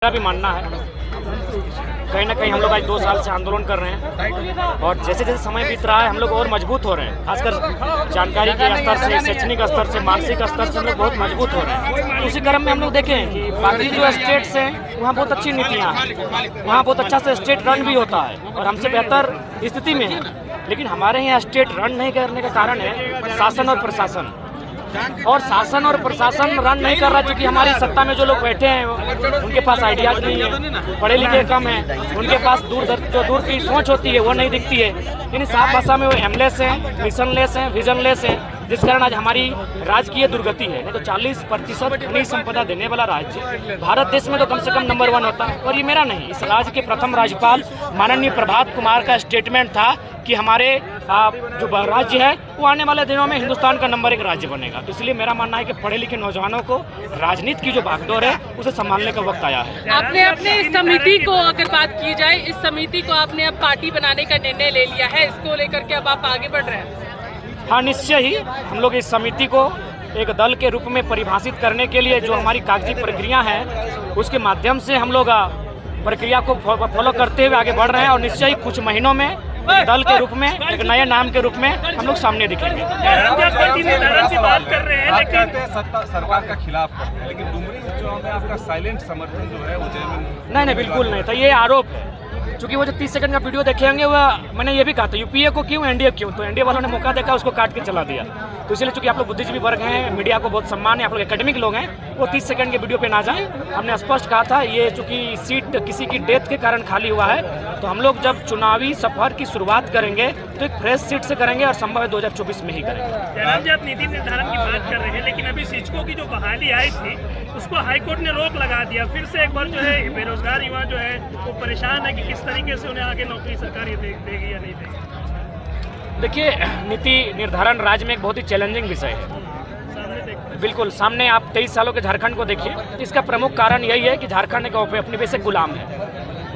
मेरा भी मानना है कहीं ना कहीं हम लोग आज 2 साल से आंदोलन कर रहे हैं और जैसे जैसे समय बीत रहा है हम लोग और मजबूत हो रहे हैं। खासकर जानकारी के स्तर से, शैक्षणिक स्तर से, मानसिक स्तर से हम लोग बहुत मजबूत हो रहे हैं। उसी क्रम में हम लोग देखें कि बाकी जो स्टेट्स हैं वहाँ बहुत अच्छी नीतियाँ हैं, वहाँ बहुत अच्छा से स्टेट रन भी होता है और हमसे बेहतर स्थिति में है। लेकिन हमारे यहाँ स्टेट रन नहीं करने का कारण है शासन और प्रशासन। और शासन और प्रशासन रन नहीं कर रहा क्योंकि हमारी सत्ता में जो लोग बैठे हैं उनके पास आइडियाज नहीं है, पढ़े लिखे कम हैं, उनके पास दूर की सोच होती है वो नहीं दिखती है। यानी साफ भाषा में वो एमलेस हैं, मिशनलेस हैं, विजनलेस हैं, जिस कारण आज हमारी राजकीय दुर्गति है। नहीं तो 40% खनिज संपदा देने वाला राज्य भारत देश में तो कम से कम नंबर 1 होता है। और ये मेरा नहीं, इस राज्य के प्रथम राज्यपाल माननीय प्रभात कुमार का स्टेटमेंट था कि हमारे जो राज्य है वो आने वाले दिनों में हिंदुस्तान का नंबर 1 राज्य बनेगा। तो इसलिए मेरा मानना है कि पढ़े लिखे नौजवानों को राजनीति की जो बागडोर है उसे संभालने का वक्त आया है। आपने अपने इस समिति को अगर बात की जाए, इस समिति को आपने अब पार्टी बनाने का निर्णय ले लिया है, इसको लेकर के अब आप आगे बढ़ रहे हैं? हाँ, निश्चय ही हम लोग इस समिति को एक दल के रूप में परिभाषित करने के लिए जो हमारी कागजी प्रक्रिया है उसके माध्यम से हम लोग प्रक्रिया को फॉलो करते हुए आगे बढ़ रहे हैं और निश्चय ही कुछ महीनों में दल के रूप में एक नए नाम के रूप में हम लोग सामने दिखेंगे। बात कर रहे हैं लेकिन सत्ता सरकार का खिलाफ करते हैं, लेकिन डुमरी चुनाव में आपका साइलेंट समर्थन जो है वो जयमन नहीं बिल्कुल नहीं था, ये आरोप है। क्योंकि वो जो 30 सेकंड का वीडियो देखे होंगे वो मैंने ये भी कहा था यूपीए को क्यों, एनडीए क्यों, तो एनडीए वालों ने मौका देखा उसको काट के चला दिया। तो इसलिए चूंकि आप लोग बुद्धिजीवी वर्ग हैं, मीडिया को बहुत सम्मान है, आप लोग एकेडमिक लोग हैं, वो 30 सेकंड के वीडियो पे ना जाएं। हमने स्पष्ट कहा था ये चूंकि सीट किसी की डेथ के कारण खाली हुआ है तो हम लोग जब चुनावी सफर की शुरुआत करेंगे तो एक फ्रेश सीट से करेंगे और संभव है 2024 में ही करेंगे। जयराम जी, आप नीति निर्धारण की बात कर रहे हैं लेकिन अभी शिक्षकों की जो बहाली आई थी उसको हाईकोर्ट ने रोक लगा दिया। फिर से एक बार जो है बेरोजगार युवा जो है वो परेशान है कि किस तरीके से उन्हें आगे नौकरी सरकार ये देगी या नहीं देगी। देखिए, नीति निर्धारण राज्य में एक बहुत ही चैलेंजिंग विषय है। बिल्कुल सामने आप 23 सालों के झारखंड को देखिए, इसका प्रमुख कारण यही है कि झारखंड एक अपनी वजह से गुलाम है।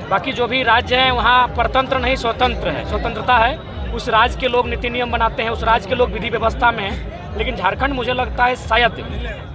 बाकी जो भी राज्य हैं वहाँ परतंत्र नहीं स्वतंत्र है, स्वतंत्रता है। उस राज्य के लोग नीति नियम बनाते हैं, उस राज्य के लोग विधि व्यवस्था में हैं। लेकिन झारखंड मुझे लगता है शायद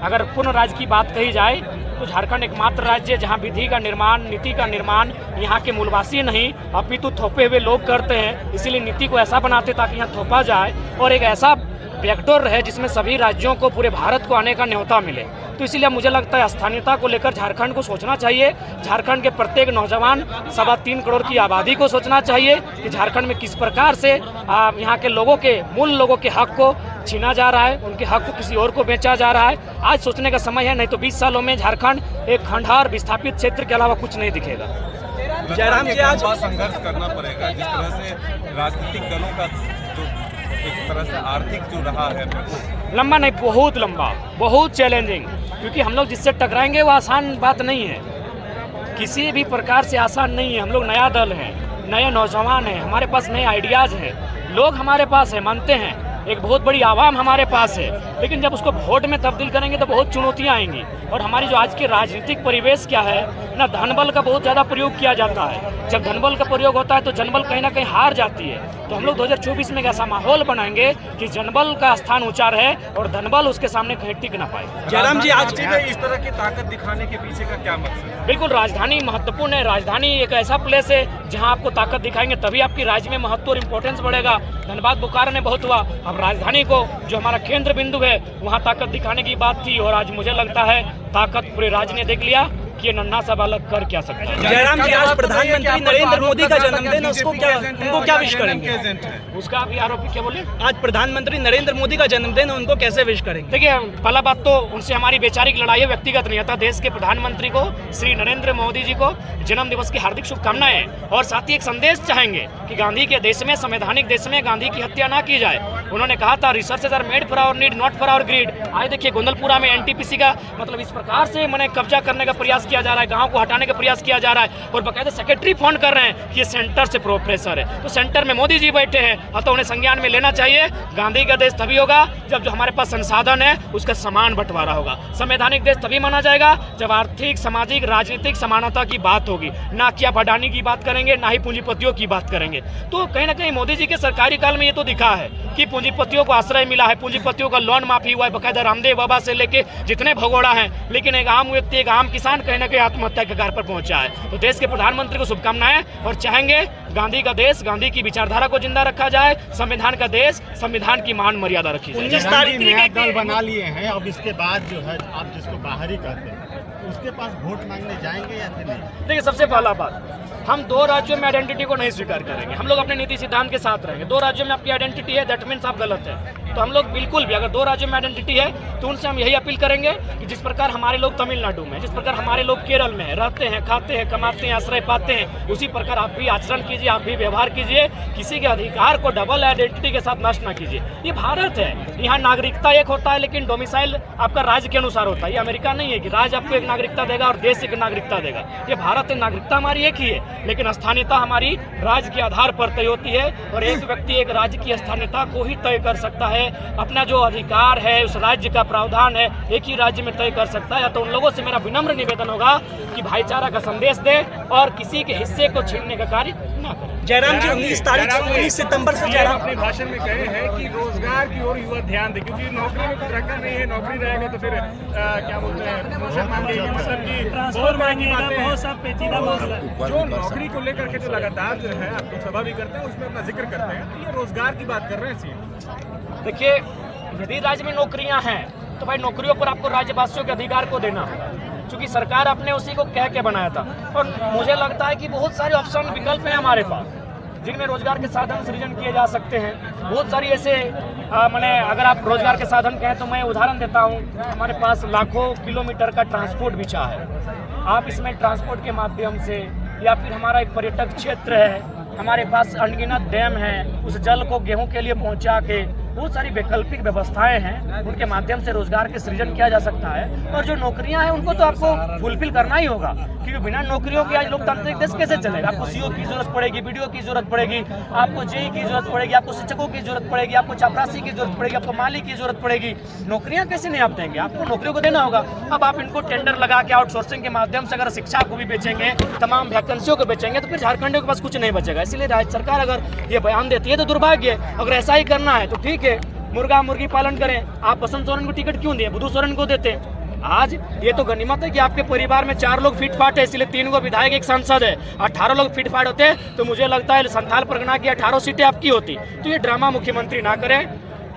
अगर पूर्ण राज्य की बात कही जाए तो झारखंड एकमात्र राज्य है जहाँ विधि का निर्माण, नीति का निर्माण यहाँ के मूलवासी नहीं अपितु थोपे हुए लोग करते हैं। इसीलिए नीति को ऐसा बनाते ताकि यहाँ थोपा जाए और एक ऐसा बैकडोर रहे जिसमें सभी राज्यों को, पूरे भारत को आने का न्योता मिले। तो इसीलिए मुझे लगता है स्थानीयता को लेकर झारखंड को सोचना चाहिए। झारखंड के प्रत्येक नौजवान 3.25 करोड़ की आबादी को सोचना चाहिए कि झारखंड में किस प्रकार से यहाँ के लोगों के, मूल लोगों के हक को छीना जा रहा है, उनके हक को किसी और को बेचा जा रहा है। आज सोचने का समय है, नहीं तो 20 सालों में झारखंड एक खंडहर विस्थापित क्षेत्र के अलावा कुछ नहीं दिखेगा। जयराम जी, आज संघर्ष करना पड़ेगा जिस तरह से राजनीतिक दलों का जो एक तरह से आर्थिक जो रहा है लंबा नहीं, बहुत लंबा, बहुत चैलेंजिंग, क्योंकि हम लोग जिससे टकराएंगे वो आसान बात नहीं है, किसी भी प्रकार से आसान नहीं है। हम लोग नया दल हैं, नए नौजवान हैं, हमारे पास नए आइडियाज़ हैं, लोग हमारे पास हैं, मानते हैं, एक बहुत बड़ी आवाम हमारे पास है। लेकिन जब उसको वोट में तब्दील करेंगे तो बहुत चुनौतियां आएंगी। और हमारी जो आज की राजनीतिक परिवेश क्या है ना, धनबल का बहुत ज़्यादा प्रयोग किया जाता है। जब धनबल का प्रयोग होता है तो जनबल कहीं ना कहीं हार जाती है। तो हम लोग 2024 में एक ऐसा माहौल बनाएंगे कि जनबल का स्थान ऊंचा रहे और धनबल उसके सामने कहीं टिक ना पाए। जयराम जी, आज इस तरह की ताकत दिखाने के पीछे का क्या मकसद है? बिल्कुल, राजधानी महत्वपूर्ण है। राजधानी एक ऐसा प्लेस है जहां आपको ताकत दिखाएंगे तभी आपकी राज्य में महत्व और इम्पोर्टेंस बढ़ेगा। धनबाद बोकारो में बहुत हुआ, अब राजधानी को जो हमारा केंद्र बिंदु है वहां ताकत दिखाने की बात थी और आज मुझे लगता है ताकत पूरे राज्य ने देख लिया कि ये नन्हा सा बालक कर क्या सकता है। जयराम जी, आज प्रधानमंत्री नरेंद्र मोदी का जन्मदिन है, उनको क्या विश करेंगे? उसका भी आरोपी क्या बोले? आज प्रधानमंत्री नरेंद्र मोदी का जन्मदिन है, उनको कैसे विश करेंगे? देखिए, पहला बात तो उनसे हमारी वैचारिक लड़ाई है, व्यक्तिगत नहीं था। देश के प्रधानमंत्री को, श्री नरेंद्र मोदी जी को जन्म दिवस की हार्दिक शुभकामनाएं और साथ ही एक संदेश चाहेंगे कि गांधी के देश में, संवैधानिक देश में गांधी की हत्या ना की जाए। उन्होंने कहा था resources are made for our need, not for our greed. आज देखिए गोंदलपुरा में एनटीपीसी का मतलब इस प्रकार से मैंने कब्जा करने का प्रयास किया जा रहा है, गांव को हटाने का प्रयास किया जा रहा है और बकायदा सेक्रेटरी फोन कर रहे हैं कि ये सेंटर से प्रोफेसर है। तो सेंटर में मोदी जी बैठे हैं तो उन्हें संज्ञान में लेना चाहिए। गांधी का देश तभी होगा जब जो हमारे पास संसाधन है उसका समान बंटवारा होगा। संवैधानिक देश तभी माना जाएगा जब आर्थिक, सामाजिक, राजनीतिक समानता की बात होगी, ना कि आप अडानी की बात करेंगे, ना ही पूंजीपतियों की बात करेंगे। तो कहीं ना कहीं मोदी जी के सरकारी काल में ये तो दिखा है कि पूंजीपतियों को आश्रय मिला है, पूंजीपतियों का लोन माफी हुआ है, बकायदा रामदेव बाबा से लेके जितने भगोड़ा हैं, लेकिन एक आम व्यक्ति, एक आम किसान कहीं ना कहीं आत्महत्या के कगार पर पहुंचा है। तो देश के प्रधानमंत्री को शुभकामनाएं और चाहेंगे गांधी का देश, गांधी की विचारधारा को जिंदा रखा जाए, संविधान का देश, संविधान की मान मर्यादा रखी जाए। 19 तारीख नया दल बना लिए हैं, अब इसके बाद जो है आप जिसको बाहरी कहते हैं उसके पास वोट मांगने जाएंगे या फिर नहीं? देखिए, सबसे पहला बात, हम दो राज्यों में आइडेंटिटी को नहीं स्वीकार करेंगे। हम लोग अपने नीति सिद्धांत के साथ रहेंगे। दो राज्यों में आपकी आइडेंटिटी है, दैट मीन्स आप गलत है। तो हम लोग बिल्कुल भी, अगर दो राज्यों में आइडेंटिटी है तो उनसे हम यही अपील करेंगे कि जिस प्रकार हमारे लोग तमिलनाडु में, जिस प्रकार हमारे लोग केरल में रहते हैं, खाते हैं, कमाते हैं, आश्रय पाते हैं, उसी प्रकार आप भी आचरण कीजिए, आप भी व्यवहार कीजिए। किसी के अधिकार को डबल आइडेंटिटी के साथ नष्ट ना कीजिए। ये भारत है, यहाँ नागरिकता एक होता है, लेकिन डोमिसाइल आपका राज्य के अनुसार होता है। ये अमेरिका नहीं है कि राज्य आपको एक नागरिकता देगा और देश एक नागरिकता देगा। ये भारत है, नागरिकता हमारी एक ही है, लेकिन स्थानीयता हमारी राज्य के आधार पर तय होती है। और एक व्यक्ति एक राज्य की स्थानीयता को ही तय कर सकता है। अपना जो अधिकार है, उस राज्य का प्रावधान है, एक ही राज्य में तय कर सकता है। तो उन लोगों से मेरा विनम्र निवेदन होगा कि भाईचारा का संदेश दे और किसी के हिस्से को छीनने का कार्य न करें। जयराम जी 19 सितंबर से जयराम अपने भाषण में कहे हैं कि रोजगार की ओर युवा ध्यान दे, क्योंकि नौकरी में कुछ रखा नहीं है। नौकरी रहेगा तो फिर क्या बोलते हैं, प्रमोशन मांगेगी, मतलब कि बहुत महंगी बातें हैं। जो नौकरी को लेकर के जो लगातार जो है आप लोकसभा भी करते हैं, उसमें अपना जिक्र करते हैं, तो ये रोजगार की बात कर रहे हैं सीएम। देखिए, यदि राज्य में नौकरियां हैं तो भाई नौकरियों पर आपको राज्यवासियों के अधिकार को देना है, क्योंकि सरकार अपने उसी को कह के बनाया था। और मुझे लगता है कि बहुत सारे ऑप्शन, विकल्प हैं हमारे पास, जिनमें रोजगार के साधन सृजन किए जा सकते हैं। बहुत सारी ऐसे मैंने, अगर आप रोजगार के साधन कहें तो मैं उदाहरण देता हूँ। हमारे पास लाखों किलोमीटर का ट्रांसपोर्ट बिछा है। आप इसमें ट्रांसपोर्ट के माध्यम से, या फिर हमारा एक पर्यटक क्षेत्र है, हमारे पास अनगिनत डैम है, उस जल को गेहूं के लिए पहुंचा के बहुत सारी वैकल्पिक व्यवस्थाएं हैं, उनके माध्यम से रोजगार के सृजन किया जा सकता है। और जो नौकरियां हैं उनको तो आपको फुलफिल करना ही होगा, क्योंकि बिना नौकरियों के आज लोकतांत्रिक देश कैसे चलेगा। आपको सीओ की जरूरत पड़ेगी, बीडीओ की जरूरत पड़ेगी, आपको जेई की जरूरत पड़ेगी, आपको शिक्षकों की जरूरत पड़ेगी, आपको चपरासी की जरूरत पड़ेगी, आपको माली की जरूरत पड़ेगी। नौकरियां कैसे नहीं आप देंगे? आपको नौकरियों को देना होगा। अब आप इनको टेंडर लगा के आउटसोर्सिंग के माध्यम से अगर शिक्षा को भी बेचेंगे, तमाम वैकेंसियों को बेचेंगे, तो फिर झारखंडियों के पास कुछ नहीं बचेगा। इसलिए राज्य सरकार अगर ये बयान देती है तो दुर्भाग्य है। अगर ऐसा ही करना है तो ठीक है, मुर्गा मुर्गी पालन करें। आप बसंत सोरेन को टिकट क्यों दिए? बुधू सोरेन को देते। आज ये तो गनीमत है कि आपके परिवार में 4 लोग फिटफाट है, इसलिए 3 को विधायक, एक सांसद है। 18 लोग फिटफाट होते तो मुझे लगता है संथाल परगना की 18 सीटें आपकी होती। तो ये ड्रामा मुख्यमंत्री ना करें,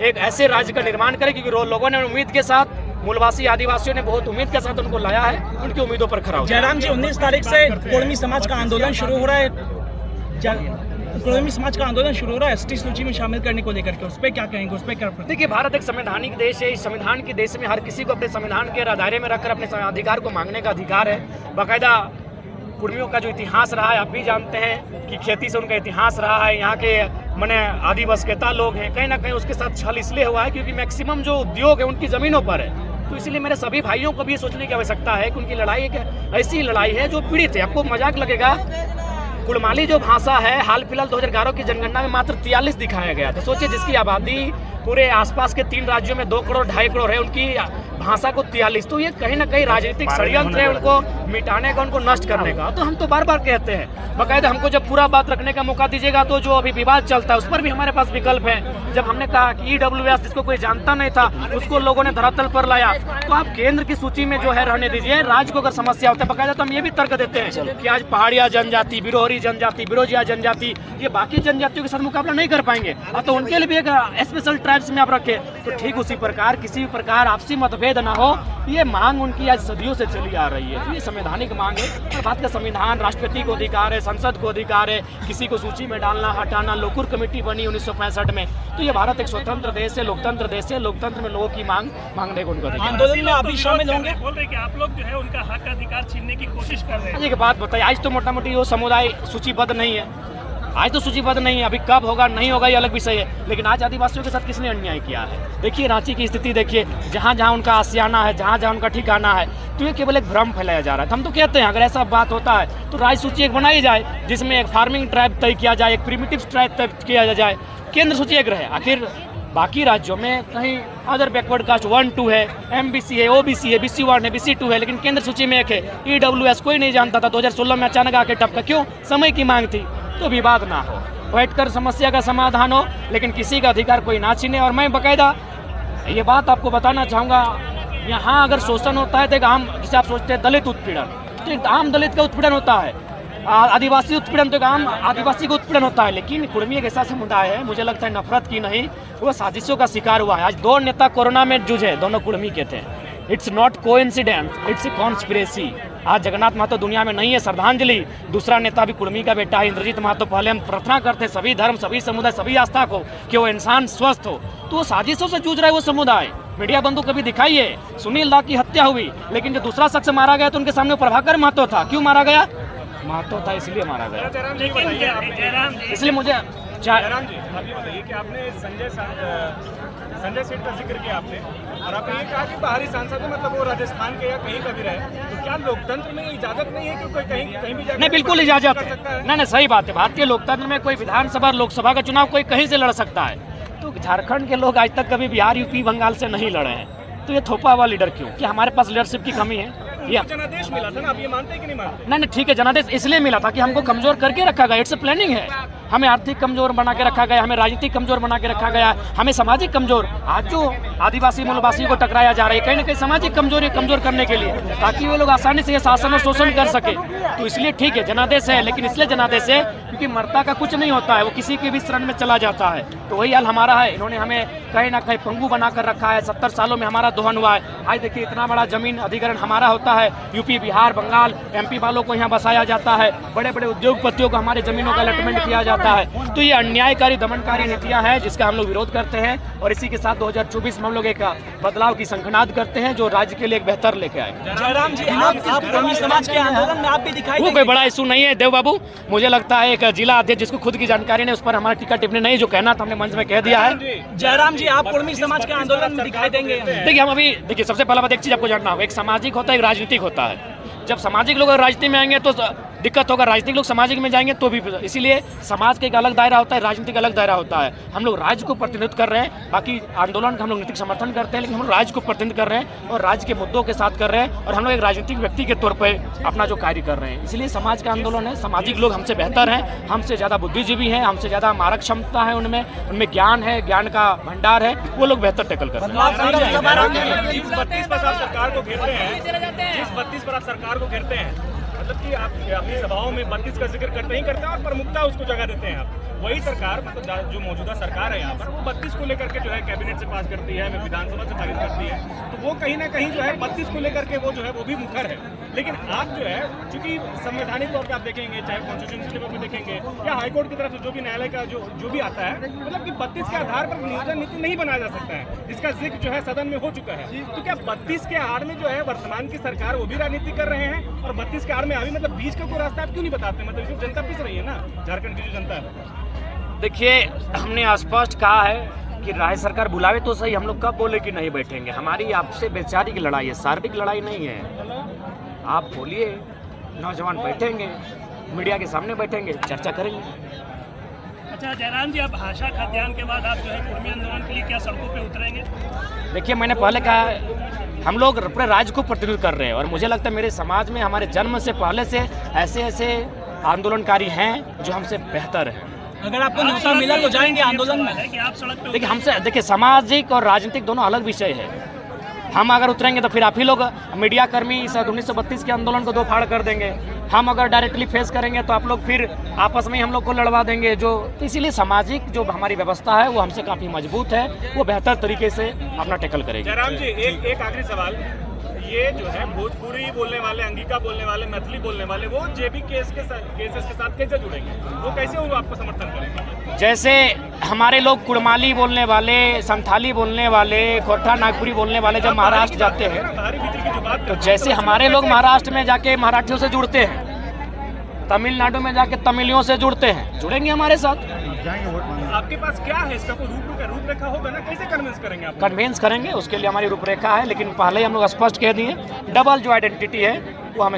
एक ऐसे राज्य का निर्माण करें, क्योंकि लोगों ने उम्मीद के साथ, मूलवासी आदिवासियों ने बहुत उम्मीद के साथ उनको लाया है, उनकी उम्मीदों पर खरा उतरे। जयराम जी 19 तारीख से कोड़मी समाज का आंदोलन शुरू हो रहा है। कोड़मी समाज का आंदोलन शुरू हो रहा है एसटी सूची में शामिल करने को लेकर के, उस पर क्या कहेंगे, उस पर क्या? देखिए, भारत एक संवैधानिक देश है। इस संविधान के देश में हर किसी को अपने संविधान के दायरे में रखकर अपने अधिकार को मांगने का अधिकार है। बाकायदा कुर्मियों का जो इतिहास रहा है आप भी जानते हैं कि खेती से उनका इतिहास रहा है। यहाँ के माने आदिवासीता लोग हैं, कहीं ना कहीं उसके साथ छल इसलिए हुआ है क्योंकि मैक्सिमम जो उद्योग है उनकी ज़मीनों पर है। तो इसीलिए मेरे सभी भाइयों को भी ये सोचने की आवश्यकता है कि उनकी लड़ाई एक ऐसी लड़ाई है जो पीड़ित है। आपको मजाक लगेगा, कुड़माली जो भाषा है, हाल फिलहाल 2011 की जनगणना में मात्र 43 दिखाया गया। तो सोचिए, जिसकी आबादी पूरे आसपास के 3 राज्यों में 2 करोड़ 2.5 करोड़ है, उनकी भाषा को 43। तो ये कहीं ना कहीं राजनीतिक षड्यंत्र है उनको मिटाने का, उनको नष्ट करने का। तो हम तो बार बार कहते हैं, बाकायदा हमको जब पूरा बात रखने का मौका दीजिएगा तो जो अभी विवाद चलता है उस पर भी हमारे पास विकल्प है। जब हमने कहा कि EWS जिसको कोई जानता नहीं था उसको लोगों ने धरातल पर लाया, तो आप केंद्र की सूची में जो है रहने दीजिए। राज्य को अगर समस्या होता है बाकायदा, तो हम ये भी तर्क देते हैं कि आज पहाड़िया जनजाति, बिरोहरी जनजाति, बिरोजिया जनजाति, ये बाकी जनजातियों के साथ मुकाबला नहीं कर पाएंगे, तो उनके लिए भी एक स्पेशल ट्राइब्स में आप रखें। तो ठीक उसी प्रकार किसी भी प्रकार आपसी मतभेद ना हो, ये मांग उनकी आज सदियों से चली आ रही है। तो ये संवैधानिक मांग है। और बात का संविधान, राष्ट्रपति को अधिकार है, संसद को अधिकार है किसी को सूची में डालना, हटाना। लोकुर कमेटी बनी 1965 में। तो ये भारत एक स्वतंत्र देश है, लोकतंत्र देश है। लोकतंत्र में लोगों की मांग मांगने को उनको अधिकार। आंदोलन में आप भी शामिल होंगे? बोल रहे कि आप लोग जो है उनका हक अधिकार छीनने की कोशिश कर रहे हैं। एक बात बताइए, आज तो मोटा मोटी वो समुदाय सूचीबद्ध नहीं है, आज तो सूचीबद्ध नहीं है। अभी कब होगा नहीं होगा ये अलग विषय है, लेकिन आज आदिवासियों के साथ किसने अन्याय किया है? देखिए रांची की स्थिति देखिए, जहाँ जहाँ उनका आशियाना है, जहाँ जहाँ उनका ठिकाना है, तो ये केवल एक भ्रम फैलाया जा रहा है। हम तो कहते हैं अगर ऐसा बात होता है तो राज्य सूची एक बनाई जाए, जिसमें एक फार्मिंग ट्राइब तय किया जाए, एक प्रिमिटिव ट्राइब तय किया जाए, केंद्र सूची एक रहे। आखिर बाकी राज्यों में कहीं अदर बैकवर्ड कास्ट 1, 2 है, MBC है, OBC है, BC1 है, BC2 है, लेकिन केंद्र सूची में एक है। EWS कोई नहीं जानता था, 2016 में अचानक आके टपका। क्यों? समय की मांग थी। तो विवाद ना हो, बैठकर समस्या का समाधान हो, लेकिन किसी का अधिकार कोई ना छीने। और मैं बाकायदा ये बात आपको बताना चाहूँगा, यहाँ अगर शोषण होता है तो एक आम, जिसे आप सोचते हैं दलित उत्पीड़न, तो एक आम दलित का उत्पीड़न होता है, आदिवासी उत्पीड़न तो एक आम आदिवासी का उत्पीड़न होता है। लेकिन कुर्मी एक ऐसा समुदाय है, मुझे लगता है नफरत की नहीं, वो साजिशों का शिकार हुआ है। आज 2 नेता कोरोना में जूझे, दोनों कुर्मी के थे। It's not coincidence, it's a conspiracy. आज जगन्नाथ महतो दुनिया में नहीं है, श्रद्धांजलि। दूसरा नेता भी कुर्मी का बेटा है, इंद्रजीत महतो। पहले हम प्रार्थना करते सभी धर्म, सभी समुदाय, सभी आस्था को कि वो इंसान स्वस्थ हो, तो वो साजिशों से जूझ रहा है वो समुदाय। मीडिया बंधु कभी दिखाइए, सुनील दा की हत्या हुई, लेकिन जो दूसरा शख्स मारा गया तो उनके सामने प्रभाकर महतो था। क्यों मारा गया? महतो था इसलिए मारा गया। इसलिए मुझे जयराम जी, आप ये बताइए कि आपने संजय सेठ का जिक्र किया आपने, और आपने ये कहा कि बाहरी सांसद है, मतलब वो राजस्थान के या कहीं का भी रहे, तो क्या लोकतंत्र में इजाजत नहीं है कि कोई कहीं भी जाकर? नहीं, बिल्कुल इजाजत है। नहीं, सही बात है। भारतीय लोकतंत्र में कोई विधानसभा लोकसभा का चुनाव कोई कहीं से लड़ सकता है। तो झारखंड के लोग आज तक कभी बिहार, यूपी, बंगाल से नहीं लड़े हैं, तो ये थोपा हुआ लीडर क्यों? कि हमारे पास लीडरशिप की कमी है? ये जनादेश मिला था ना, आप ये मानते हैं कि नहीं मानते? नहीं, ठीक है, जनादेश इसलिए मिला था कि हमको कमजोर करके रखा गया। इट्स प्लानिंग है। हमें आर्थिक कमजोर बना के रखा गया, हमें राजनीतिक कमजोर बना के रखा गया, हमें सामाजिक कमजोर। आज जो आदिवासी मूलवासियों को टकराया जा रहा है, कहीं ना कहीं सामाजिक कमजोरी कमजोर करने के लिए, ताकि वो लोग आसानी से ये शासन और शोषण कर सके। तो इसलिए ठीक है, जनादेश है, लेकिन इसलिए जनादेश है क्योंकि मरता का कुछ नहीं होता है, वो किसी के भी शरण में चला जाता है। तो वही हाल हमारा है। इन्होंने हमें कहीं ना कहीं पंगु बनाकर रखा है। 70 सालों में हमारा दोहन हुआ है। आज देखिए, इतना बड़ा जमीन अधिग्रहण हमारा होता है, यूपी, बिहार, बंगाल, एमपी वालों को यहाँ बसाया जाता है, बड़े बड़े उद्योगपतियों को हमारे जमीनों का अलॉटमेंट किया जाता है। तो ये अन्यायकारी, दमनकारी नीतियां हैं जिसका हम लोग विरोध करते हैं, और इसी के साथ 2024 में हम लोग एक बदलाव की शंखनाद करते हैं जो राज्य के लिए एक बेहतर लेके आए। जयराम जी, आप कुर्मी समाज के आंदोलन में आप भी दिखाई वो कोई बड़ा इशू नहीं है देव बाबू। मुझे लगता है एक जिला अध्यक्ष जिसको खुद की जानकारी नहीं, उस पर हमारा टिकट टिप्पणी नहीं, जो कहना था हमने मंच में कह दिया है। जयराम जी, आप कुर्मी समाज के आंदोलन में दिखाई देंगे? देखिए, हम अभी देखिए, सबसे पहला बात एक चीज आपको जानना होगा, एक सामाजिक होता है, एक राजनीतिक होता है। जब सामाजिक लोग राजनीति में आएंगे तो दिक्कत होगा, राजनीतिक लोग सामाजिक में जाएंगे तो भी। इसीलिए समाज का एक अलग दायरा होता है, राजनीतिक अलग दायरा होता है। हम लोग राज्य को प्रतिनिधित्व कर रहे हैं, बाकी आंदोलन का हम लोग नैतिक समर्थन करते हैं, लेकिन हम लोग राज्य को प्रतिनिधित्व कर रहे हैं और राज्य के मुद्दों के साथ कर रहे हैं, और हम लोग एक राजनीतिक व्यक्ति के तौर पर अपना जो कार्य कर रहे हैं। इसलिए समाज का आंदोलन है, सामाजिक लोग हमसे बेहतर हैं, हमसे ज़्यादा बुद्धिजीवी हैं, हमसे ज़्यादा मारक क्षमता है, उनमें ज्ञान है, ज्ञान का भंडार है, वो लोग बेहतर टैकल करते हैं। 32 पर आप सरकार को घेरते हैं, जिस 32 पर आप सरकार को घेरते हैं, मतलब कि आप अपनी सभाओं में 32 का जिक्र करते ही करते हैं और प्रमुखता उसको जगह देते हैं आप। वही सरकार, मतलब जो मौजूदा सरकार है यहाँ पर, वो 32 को लेकर के जो है कैबिनेट से पास करती है, विधानसभा से पारित करती है, तो वो कहीं ना कहीं जो है 32 को लेकर के वो जो है वो भी मुखर है। लेकिन आप जो है, चूंकि संवैधानिक तौर पर आप देखेंगे, चाहे कॉन्स्टिट्यूशन लेवल पर देखेंगे या हाईकोर्ट की तरफ से जो भी न्यायालय का जो भी आता है, मतलब कि 32 के आधार पर नियोजन नीति नहीं बनाया जा सकता है, जिसका जिक्र जो है सदन में हो चुका है। तो क्या 32 के आड़ में जो है वर्तमान की सरकार वो भी राजनीति कर रहे हैं, और 32 के आड़ में अभी मतलब बीच का कोई रास्ता आप क्यों नहीं बताते? मतलब इसमें जनता पिस रही है ना, झारखंड की जो जनता है। देखिए, हमने स्पष्ट कहा है कि राज्य सरकार बुलावे तो सही, हम लोग कब बोले कि नहीं बैठेंगे। हमारी आपसे वैचारिक लड़ाई है, शारीरिक लड़ाई नहीं है। आप बोलिए, नौजवान बैठेंगे, मीडिया के सामने बैठेंगे, चर्चा करेंगे। अच्छा जयराम जी, आप भाषा खाद्यान्न के बाद आप जो है कुर्मी आंदोलन के लिए क्या सड़कों पे उतरेंगे? देखिए, मैंने पहले कहा, हम लोग अपने राज्य को प्रतिनिधित्व कर रहे हैं, और मुझे लगता है मेरे समाज में हमारे जन्म से पहले से ऐसे आंदोलनकारी हैं जो हमसे बेहतर हैं। अगर आपको न्योता मिला तो जाएंगे आंदोलन में? कि आप सड़क पे देखिए, हमसे देखिए, सामाजिक और राजनीतिक दोनों अलग विषय है। हम अगर उतरेंगे तो फिर आप ही लोग मीडिया कर्मी इस 1932 के आंदोलन को दो फाड़ कर देंगे। हम अगर डायरेक्टली फेस करेंगे तो आप लोग फिर आपस में हम लोग को लड़वा देंगे। जो इसीलिए सामाजिक जो हमारी व्यवस्था है वो हमसे काफ़ी मजबूत है, वो बेहतर तरीके से अपना टैकल करेगी। जयराम जी, एक आखिरी सवाल, ये जो है भोजपुरी बोलने वाले, अंगिका बोलने वाले, मैथिली बोलने वाले, वो जेबी केसेस के साथ कैसे जुड़ेंगे? वो कैसे वो आपको समर्थन करेंगे? जैसे हमारे लोग कुड़माली बोलने वाले, संथाली बोलने वाले, खोरठा नागपुरी बोलने वाले जब महाराष्ट्र जाते हैं, तो जैसे हमारे लोग महाराष्ट्र में जाके मराठियों से जुड़ते हैं, तमिलनाडु में जाके तमिलियों से जुड़ते हैं, जुड़ेंगे हमारे साथ। आपके पास क्या है इसका कोई रूपरेखा होगा ना? कैसे कन्विंस करेंगे आप? कन्विंस करेंगे, उसके लिए हमारी रूपरेखा है, लेकिन पहले ही हम लोग स्पष्ट कह दिए, डबल जो आइडेंटिटी है वो हमें